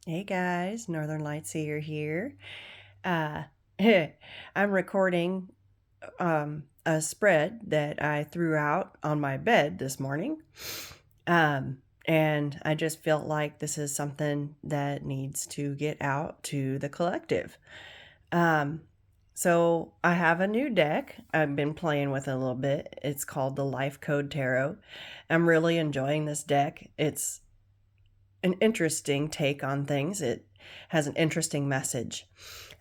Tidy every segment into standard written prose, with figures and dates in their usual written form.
Hey guys, Northern Light Seer here. Uh, I'm recording a spread that I threw out on my bed this morning. And I just felt like this is something that needs to get out to the collective. Um, so I have a new deck I've been playing with a little bit. It's called the Life Code Tarot. I'm really enjoying this deck. It's an interesting take on things. It has an interesting message.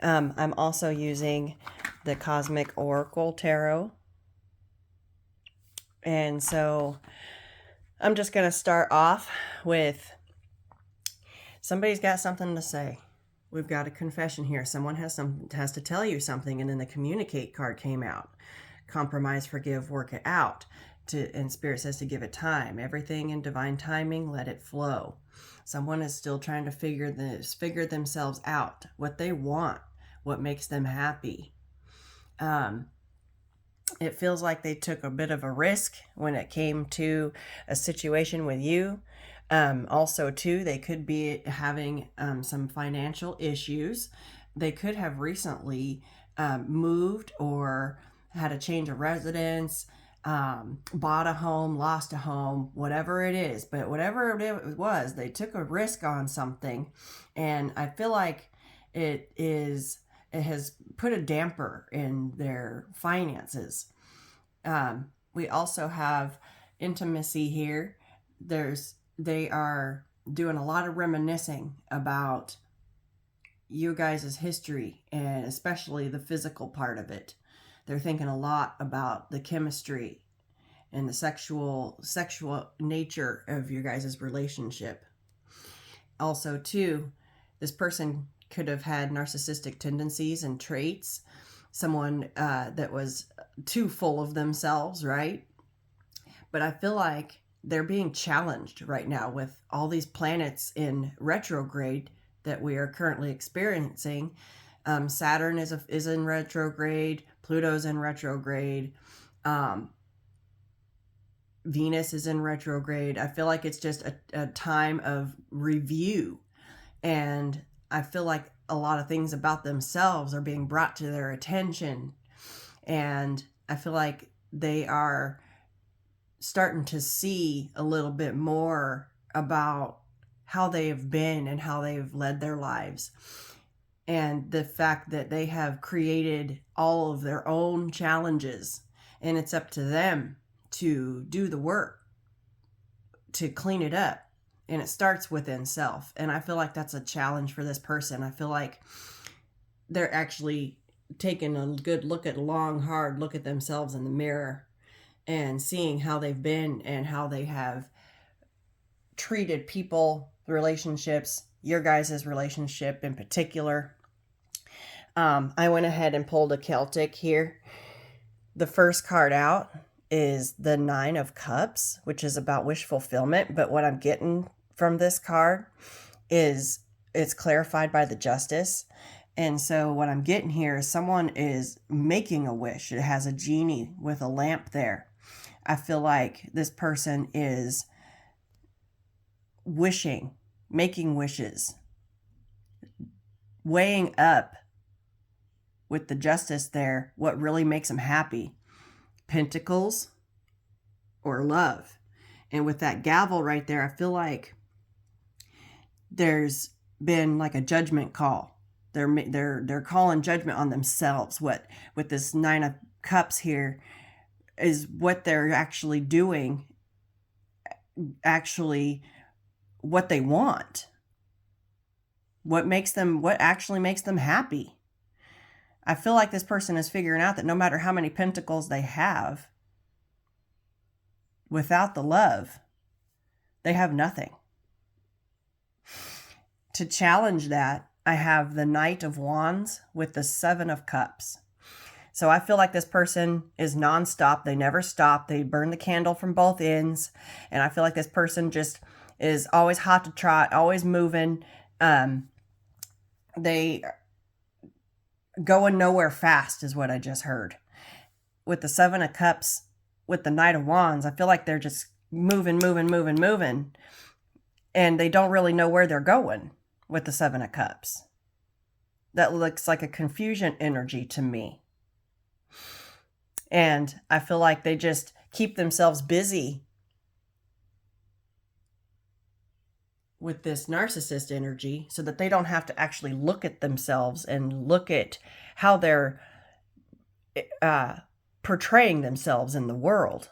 I'm also using the Cosmic Oracle Tarot. And so I'm just going to start off with somebody's got something to say. We've got a confession here. Someone has to tell you something, and then the communicate card came out. Compromise, forgive, work it out. And Spirit says to give it time. Everything in divine timing, let it flow. Someone is still trying to figure themselves out, what they want, what makes them happy. It feels like they took a bit of a risk when it came to a situation with you. Also, too, they could be having some financial issues. They could have recently moved or had a change of residence, bought a home, lost a home, whatever it is. But whatever it was, they took a risk on something. And I feel like it has put a damper in their finances. We also have intimacy here. They are doing a lot of reminiscing about you guys' history, and especially the physical part of it. They're thinking a lot about the chemistry and the sexual nature of your guys' relationship. Also, too, this person could have had narcissistic tendencies and traits. Someone that was too full of themselves, right? But I feel like they're being challenged right now with all these planets in retrograde that we are currently experiencing. Saturn is in retrograde. Pluto's in retrograde. Venus is in retrograde. I feel like it's just a time of review. And I feel like a lot of things about themselves are being brought to their attention. And I feel like they are starting to see a little bit more about how they have been and how they've led their lives. And the fact that they have created all of their own challenges, and it's up to them to do the work to clean it up. And it starts within self. And I feel like that's a challenge for this person. I feel like they're actually taking a good look at hard look at themselves in the mirror and seeing how they've been and how they have treated people, relationships, your guys' relationship in particular. I went ahead and pulled a Celtic here. The first card out is the 9 of Cups, which is about wish fulfillment. But what I'm getting from this card is it's clarified by the Justice. And so what I'm getting here is someone is making a wish. It has a genie with a lamp there. I feel like this person is wishing, making wishes, weighing up with the Justice there what really makes them happy. Pentacles or love. And with that gavel right there, I feel like there's been like a judgment call. They're calling judgment on themselves. What with this 9 of Cups here is what they're actually doing, actually what they want. What actually makes them happy. I feel like this person is figuring out that no matter how many pentacles they have, without the love, they have nothing. To challenge that, I have the Knight of Wands with the 7 of Cups. So I feel like this person is nonstop. They never stop. They burn the candle from both ends. And I feel like this person just is always hot to trot, always moving. They going nowhere fast is what I just heard. With the 7 of Cups, with the Knight of Wands, I feel like they're just moving. And they don't really know where they're going. with the Seven of Cups. That looks like a confusion energy to me. And I feel like they just keep themselves busy with this narcissist energy so that they don't have to actually look at themselves and look at how they're portraying themselves in the world,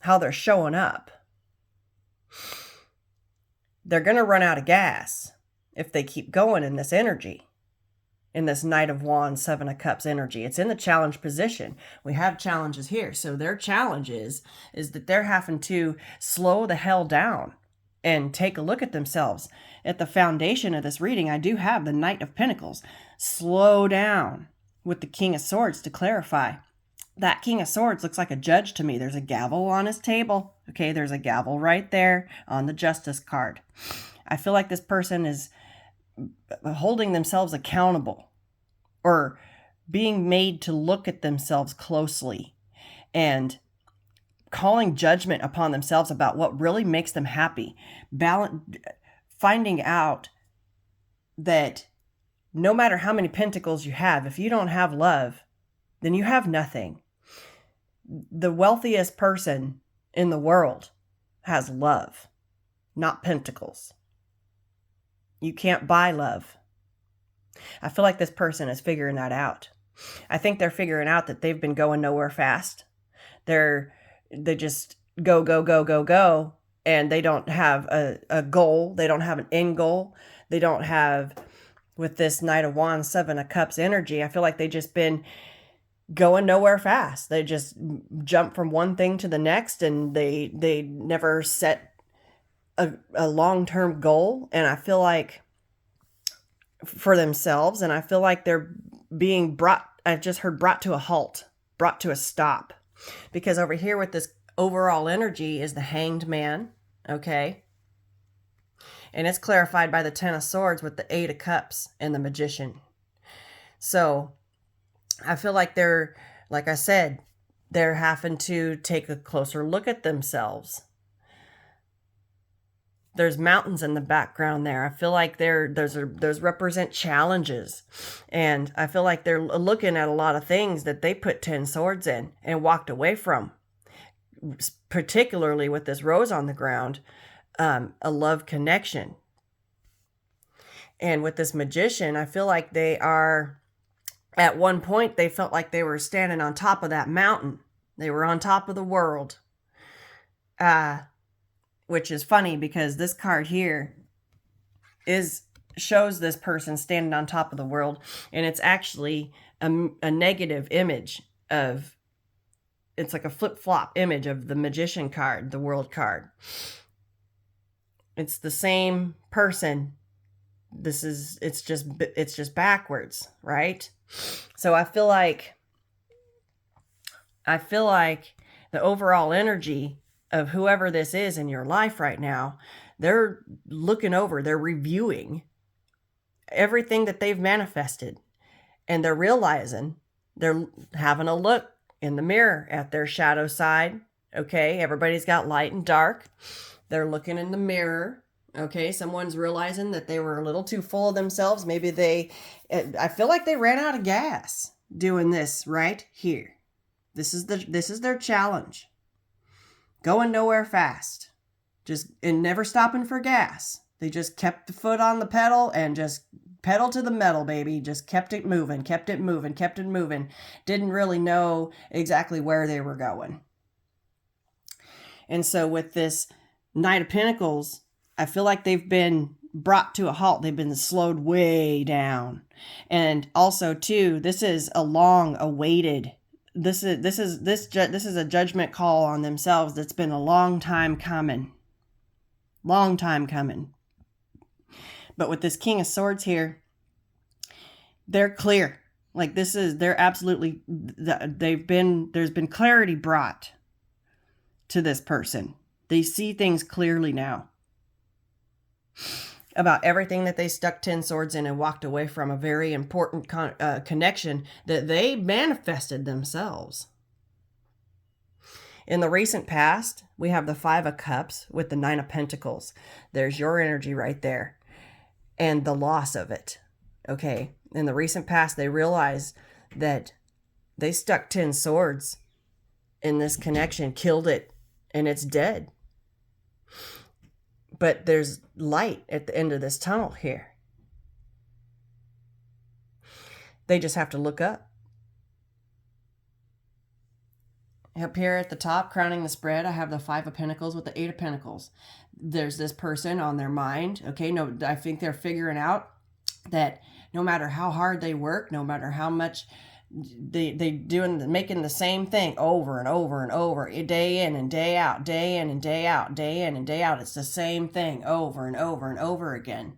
how they're showing up. They're going to run out of gas if they keep going in this energy, in this Knight of Wands, Seven of Cups energy. It's in the challenge position. We have challenges here. So their challenge is that they're having to slow the hell down and take a look at themselves. At the foundation of this reading, I do have the Knight of Pentacles. Slow down with the King of Swords to clarify. That King of Swords looks like a judge to me. There's a gavel on his table. Okay, there's a gavel right there on the Justice card. I feel like this person is holding themselves accountable or being made to look at themselves closely and calling judgment upon themselves about what really makes them happy. Finding out that no matter how many pentacles you have, if you don't have love, then you have nothing. The wealthiest person in the world has love, not pentacles. You can't buy love. I feel like this person is figuring that out. I think they're figuring out that they've been going nowhere fast. They just go, and they don't have a goal. They don't have an end goal. They don't have, with this Knight of Wands, Seven of Cups energy, I feel like they've just been going nowhere fast. They just jump from one thing to the next, and they never set a long-term goal. And I feel like for themselves, and I feel like they're being brought, I've just heard brought to a halt, brought to a stop. Because over here with this overall energy is the Hanged Man, okay? And it's clarified by the Ten of Swords with the Eight of Cups and the Magician. So I feel like they're, like I said, they're having to take a closer look at themselves. There's mountains in the background there. I feel like those represent challenges. And I feel like they're looking at a lot of things that they put 10 swords in and walked away from. Particularly with this rose on the ground, a love connection. And with this Magician, I feel like they are, at one point, they felt like they were standing on top of that mountain. They were on top of the world. Which is funny because this card here shows this person standing on top of the world, and it's actually a negative image of, it's like a flip-flop image of the Magician card, the World card. It's the same person. It's just backwards, right? So I feel like the overall energy of whoever this is in your life right now, they're looking over, they're reviewing everything that they've manifested, and they're realizing, they're having a look in the mirror at their shadow side. Okay, everybody's got light and dark. They're looking in the mirror. Okay, someone's realizing that they were a little too full of themselves. Maybe I feel like they ran out of gas doing this right here. This is their challenge. Going nowhere fast. And never stopping for gas. They just kept the foot on the pedal and just pedal to the metal, baby. Just kept it moving. Didn't really know exactly where they were going. And so with this Knight of Pentacles, I feel like they've been brought to a halt. They've been slowed way down. And also too, this is a long awaited, this is a judgment call on themselves that's been a long time coming. Long time coming. But with this King of Swords here, they're clear. Like there's been clarity brought to this person. They see things clearly now about everything that they stuck 10 swords in and walked away from, a very important connection that they manifested themselves. In the recent past, we have the Five of Cups with the Nine of Pentacles. There's your energy right there. and the loss of it. Okay. In the recent past, they realized that they stuck 10 swords in this connection, killed it, and it's dead. But there's light at the end of this tunnel here. They just have to look up. Up here at the top, crowning the spread, I have the 5 of Pentacles with the 8 of Pentacles. There's this person on their mind. Okay, no, I think they're figuring out that no matter how hard they work, no matter how much making the same thing over and over and over, day in and day out, day in and day out, day in and day out. It's the same thing over and over and over again.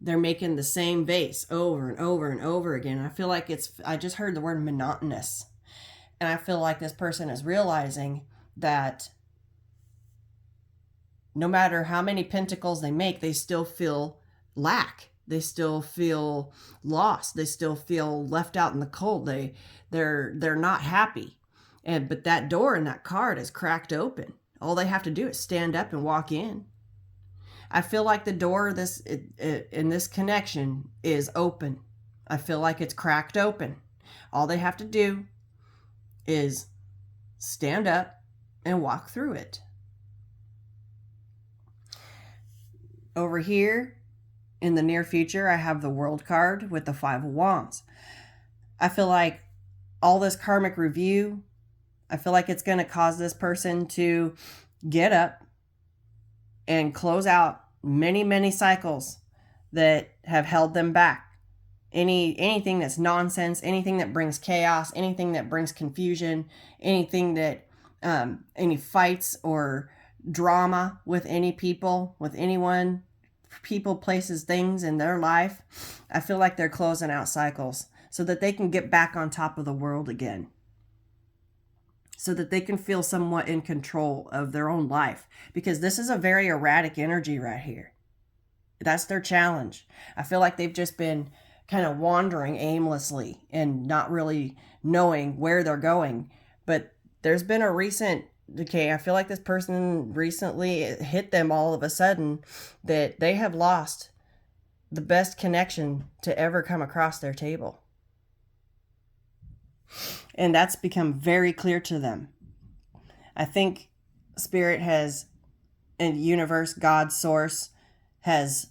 They're making the same vase over and over and over again. I feel like I just heard the word monotonous. And I feel like this person is realizing that no matter how many pentacles they make, they still feel lack. They still feel lost. They still feel left out in the cold. They're not happy. But that door in that card is cracked open. All they have to do is stand up and walk in. I feel like the door in this connection is open. I feel like it's cracked open. All they have to do is stand up and walk through it. Over here, in the near future, I have the World card with the 5 of Wands. I feel like all this karmic review, I feel like it's going to cause this person to get up and close out many, many cycles that have held them back. Anything that's nonsense, anything that brings chaos, anything that brings confusion, anything that, any fights or drama with any people, with anyone, people, places, things in their life. I feel like they're closing out cycles so that they can get back on top of the world again. So that they can feel somewhat in control of their own life. Because this is a very erratic energy right here. That's their challenge. I feel like they've just been kind of wandering aimlessly and not really knowing where they're going. But there's been a recent decay. I feel like this person recently hit them all of a sudden that they have lost the best connection to ever come across their table. And that's become very clear to them. I think Spirit has, and universe, God, source, has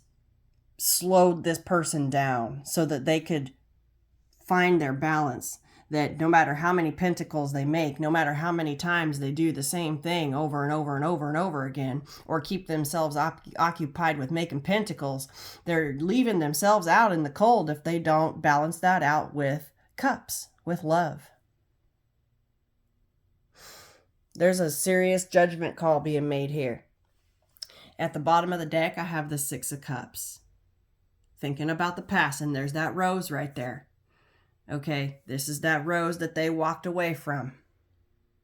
slowed this person down so that they could find their balance. That no matter how many pentacles they make, no matter how many times they do the same thing over and over and over and over again, or keep themselves occupied with making pentacles, they're leaving themselves out in the cold if they don't balance that out with cups, with love. There's a serious judgment call being made here. At the bottom of the deck, I have the 6 of Cups. Thinking about the past, and there's that rose right there. Okay, this is that rose that they walked away from.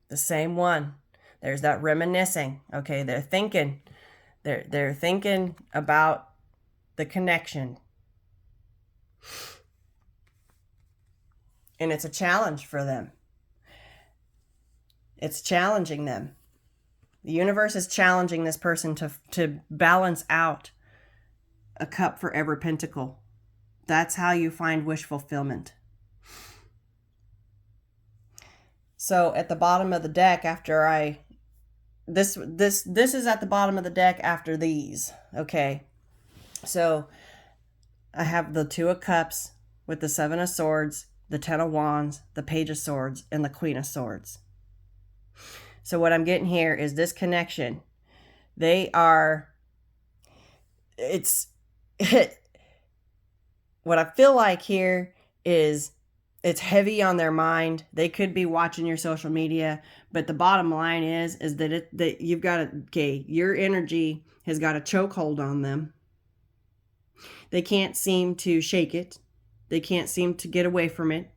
The same one. There's that reminiscing. Okay, they're thinking. They're thinking about the connection. And it's a challenge for them. It's challenging them. The universe is challenging this person to balance out a cup for every pentacle. That's how you find wish fulfillment. So at the bottom of the deck, after this is at the bottom of the deck after these. Okay. So I have the 2 of Cups with the 7 of Swords, the 10 of Wands, the Page of Swords, and the Queen of Swords. So what I'm getting here is this connection. What I feel like here is it's heavy on their mind. They could be watching your social media, but the bottom line is that you've got your energy has got a chokehold on them. They can't seem to shake it. They can't seem to get away from it.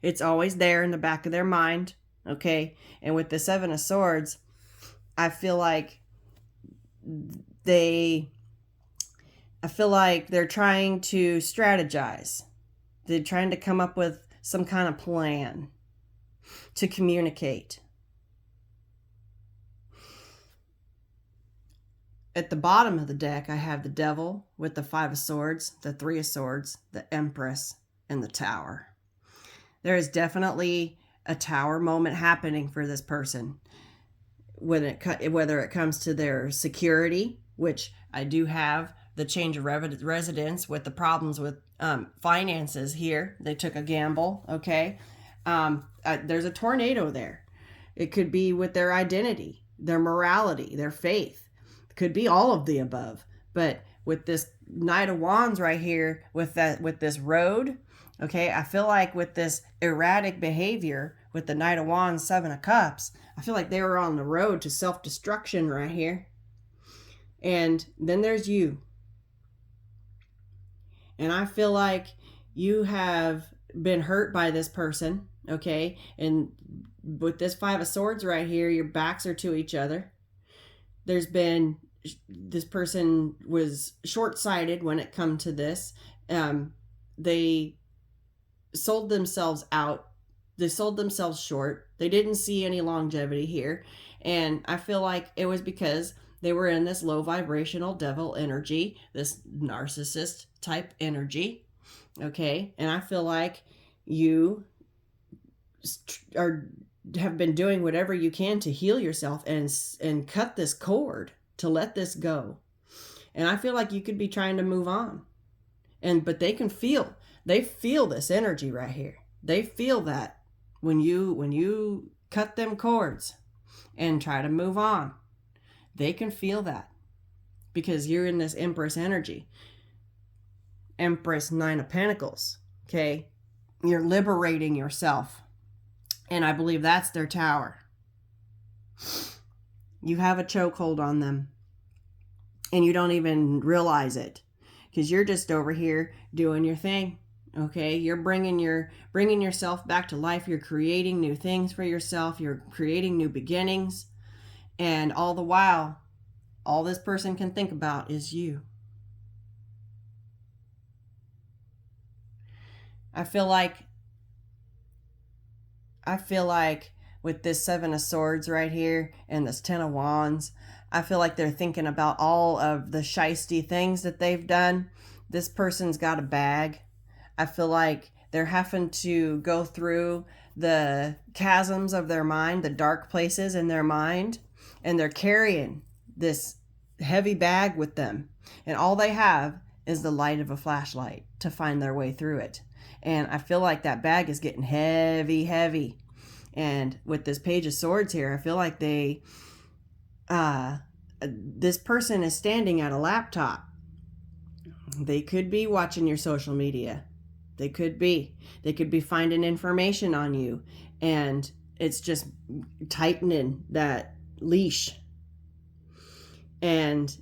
It's always there in the back of their mind. Okay. And with the 7 of Swords, I feel like they're trying to strategize. They're trying to come up with some kind of plan to communicate. at the bottom of the deck, I have the Devil with the Five of Swords, the Three of Swords, the Empress, and the Tower. There is definitely a Tower moment happening for this person. Whether it comes to their security, which I do have the change of residence with the problems with finances here. They took a gamble, okay? There's a tornado there. It could be with their identity, their morality, their faith. It could be all of the above. But with this Knight of Wands right here, with this road, okay, I feel like with this erratic behavior, with the Knight of Wands, Seven of Cups, I feel like they were on the road to self-destruction right here. And then there's you. And I feel like you have been hurt by this person, okay? And with this Five of Swords right here, your backs are to each other. This person was short-sighted when it come to this. They sold themselves out. They sold themselves short. They didn't see any longevity here. And I feel like it was because they were in this low vibrational devil energy, this narcissist type energy. Okay. And I feel like you have been doing whatever you can to heal yourself and cut this cord, to let this go. And I feel like you could be trying to move on. But they feel this energy right here. They feel that when you cut them cords and try to move on, they can feel that because you're in this Empress energy. Empress, Nine of Pentacles. Okay. You're liberating yourself. And I believe that's their Tower. You have a chokehold on them. And you don't even realize it. Because you're just over here doing your thing. Okay, you're bringing yourself back to life. You're creating new things for yourself. You're creating new beginnings. And all the while, all this person can think about is you. I feel like with this Seven of Swords right here and this Ten of Wands, I feel like they're thinking about all of the shisty things that they've done. This person's got a bag. I feel like they're having to go through the chasms of their mind, the dark places in their mind, and they're carrying this heavy bag with them. And all they have is the light of a flashlight to find their way through it. And I feel like that bag is getting heavy, heavy. And with this Page of Swords here, I feel like this person is standing at a laptop. They could be watching your social media. They could be finding information on you, and it's just tightening that leash. And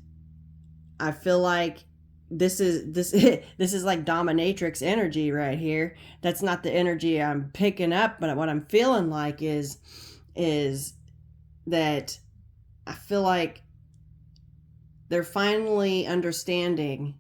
I feel like this is like dominatrix energy right here. That's not the energy I'm picking up, but what I'm feeling like is that I feel like they're finally understanding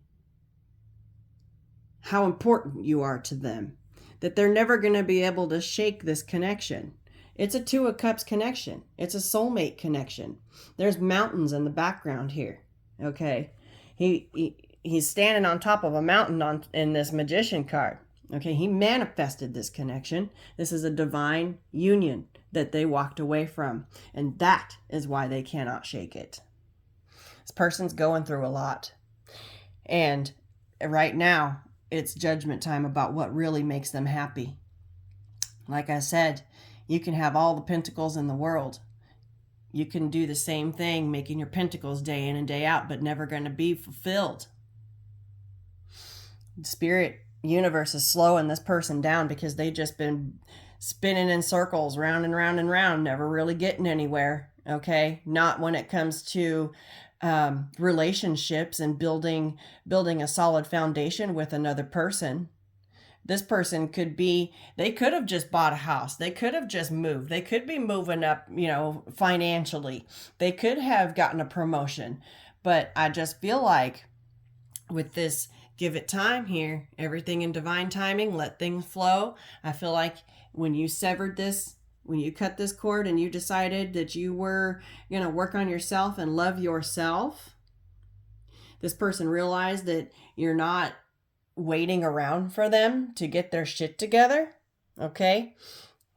how important you are to them, that they're never going to be able to shake this connection. It's a Two of Cups connection. It's a soulmate connection. There's mountains in the background here. Okay. He's standing on top of a mountain in this Magician card. Okay. He manifested this connection. This is a divine union that they walked away from. And that is why they cannot shake it. This person's going through a lot. And right now, it's judgment time about what really makes them happy. Like I said, you can have all the pentacles in the world. You can do the same thing, making your pentacles day in and day out, but never going to be fulfilled. The spirit universe is slowing this person down because they've just been spinning in circles, round and round and round, never really getting anywhere. Okay? Not when it comes to relationships and building a solid foundation with another person. This person they could have just bought a house. They could have just moved. They could be moving up, financially. They could have gotten a promotion. But I just feel like with this, give it time here, everything in divine timing, let things flow. I feel like when you severed this, when you cut this cord and you decided that you were going to work on yourself and love yourself, this person realize that you're not waiting around for them to get their shit together. Okay?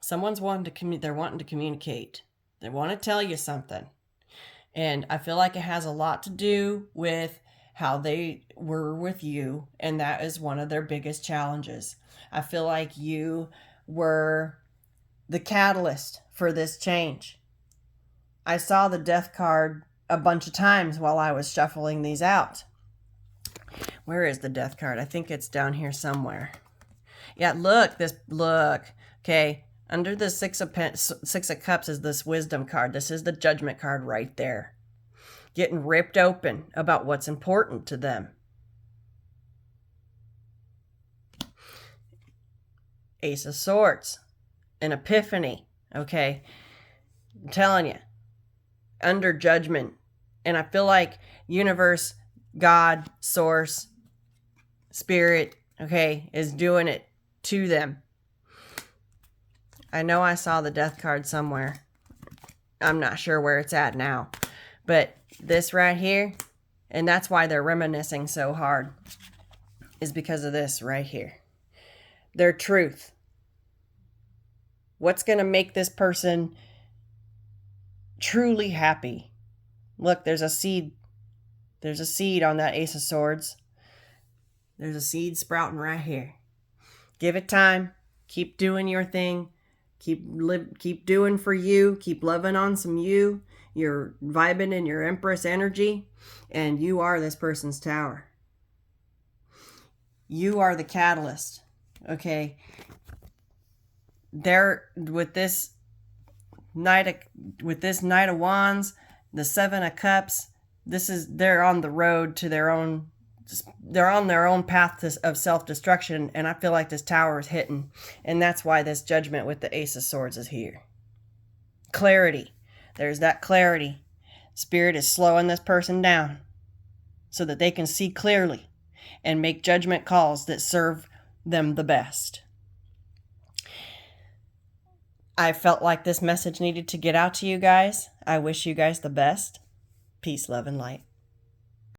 Someone's wanting to they're wanting to communicate. They want to tell you something. And I feel like it has a lot to do with how they were with you, and that is one of their biggest challenges. I feel like you were the catalyst for this change. I saw the death card a bunch of times while I was shuffling these out. Where is the death card? I think it's down here somewhere. Yeah, look. Okay, under the Six of Cups is this Wisdom card. This is the Judgment card right there. Getting ripped open about what's important to them. Ace of Swords. An epiphany. Okay, I'm telling you. Under judgment. And I feel like universe, God, source, spirit, okay, is doing it to them. I know I saw the death card somewhere. I'm not sure where it's at now. But this right here, and that's why they're reminiscing so hard, is because of this right here. Their truth. What's going to make this person truly happy? Look, there's a seed. There's a seed on that Ace of Swords. There's a seed sprouting right here. Give it time. Keep doing your thing. Keep doing for you. Keep loving on some you. You're vibing in your Empress energy, and you are this person's tower. You are the catalyst. Okay. They're with this Knight of Wands, the Seven of Cups. They're on the road to their own. They're on their own path of self-destruction, and I feel like this tower is hitting, and that's why this Judgment with the Ace of Swords is here. Clarity. There's that clarity. Spirit is slowing this person down so that they can see clearly and make judgment calls that serve them the best. I felt like this message needed to get out to you guys. I wish you guys the best. Peace, love, and light.